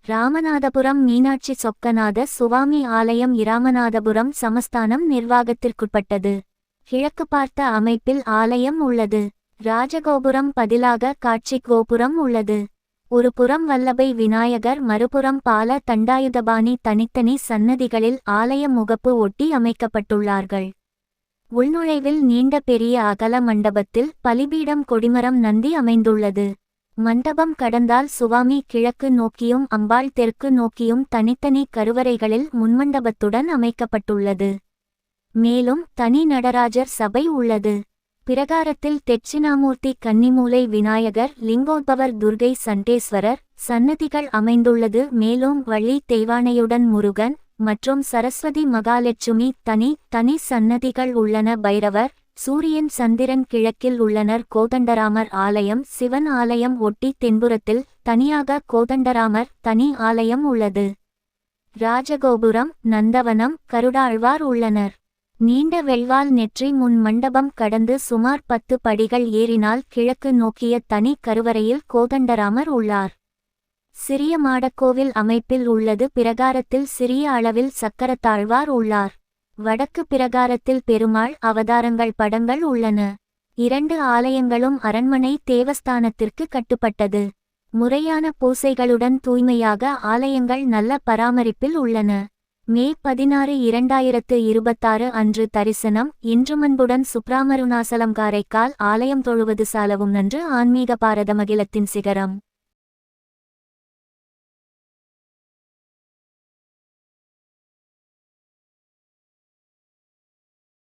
ராமநாதபுரம் மீனாட்சி சொக்கநாத சுவாமி ஆலயம் இராமநாதபுரம் சமஸ்தானம் நிர்வாகத்திற்குட்பட்டது. கிழக்கு பார்த்த அமைப்பில் ஆலயம் உள்ளது. ராஜகோபுரம் பதிலாக காட்சி கோபுரம் உள்ளது. ஒரு புறம் வல்லபை விநாயகர், மறுபுறம் பால தண்டாயுதபாணி தனித்தனி சன்னதிகளில் ஆலய முகப்பு ஒட்டி அமைக்கப்பட்டுள்ளார்கள். உள்நுழைவில் நீண்ட பெரிய அகல மண்டபத்தில் பலிபீடம், கொடிமரம், நந்தி அமைந்துள்ளது. மண்டபம் கடந்தால் சுவாமி கிழக்கு நோக்கியும் அம்பாள் தெற்கு நோக்கியும் தனித்தனி கருவறைகளில் முன்மண்டபத்துடன் அமைக்கப்பட்டுள்ளது. மேலும் தனி நடராஜர் சபை உள்ளது. பிரகாரத்தில் தெட்சிணாமூர்த்தி, கன்னிமூலை விநாயகர், லிங்கோத்பவர், துர்கை, சண்டேஸ்வரர் சன்னதிகள் அமைந்துள்ளது. மேலும் வள்ளி தெய்வானையுடன் முருகன் மற்றும் சரஸ்வதி மகாலட்சுமி தனி சன்னதிகள் உள்ளன. பைரவர், சூரியன், சந்திரன் கிழக்கில் உள்ளனர். கோதண்டராமர் ஆலயம், சிவன் ஆலயம் ஒட்டி தென்புறத்தில் தனியாக கோதண்டராமர் தனி ஆலயம் உள்ளது. ராஜகோபுரம், நந்தவனம், கருடாழ்வார் உள்ளனர். நீண்ட வெள்வால் நெற்றி முன் மண்டபம் கடந்து சுமார் 10 படிகள் ஏறினால் கிழக்கு நோக்கிய தனி கருவறையில் கோதண்டராமர் உள்ளார். சிறிய மாடக்கோவில் அமைப்பில் உள்ளது. பிரகாரத்தில் சிறிய அளவில் சக்கரத்தாழ்வார் உள்ளார். வடக்கு பிரகாரத்தில் பெருமாள் அவதாரங்கள் படங்கள் உள்ளன. 2 ஆலயங்களும் அரண்மனை தேவஸ்தானத்திற்கு கட்டுப்பட்டது. முறையான பூசைகளுடன் தூய்மையாக ஆலயங்கள் நல்ல பராமரிப்பில் உள்ளன. மே 16, 2026 அன்று தரிசனம். இன்று மண்புடன் சுப்ராமருணாசலம், காரைக்கால். ஆலயம் தொழுவது சாலவும் நன்று. ஆன்மீக பாரதமகிலத்தின் சிகரம்.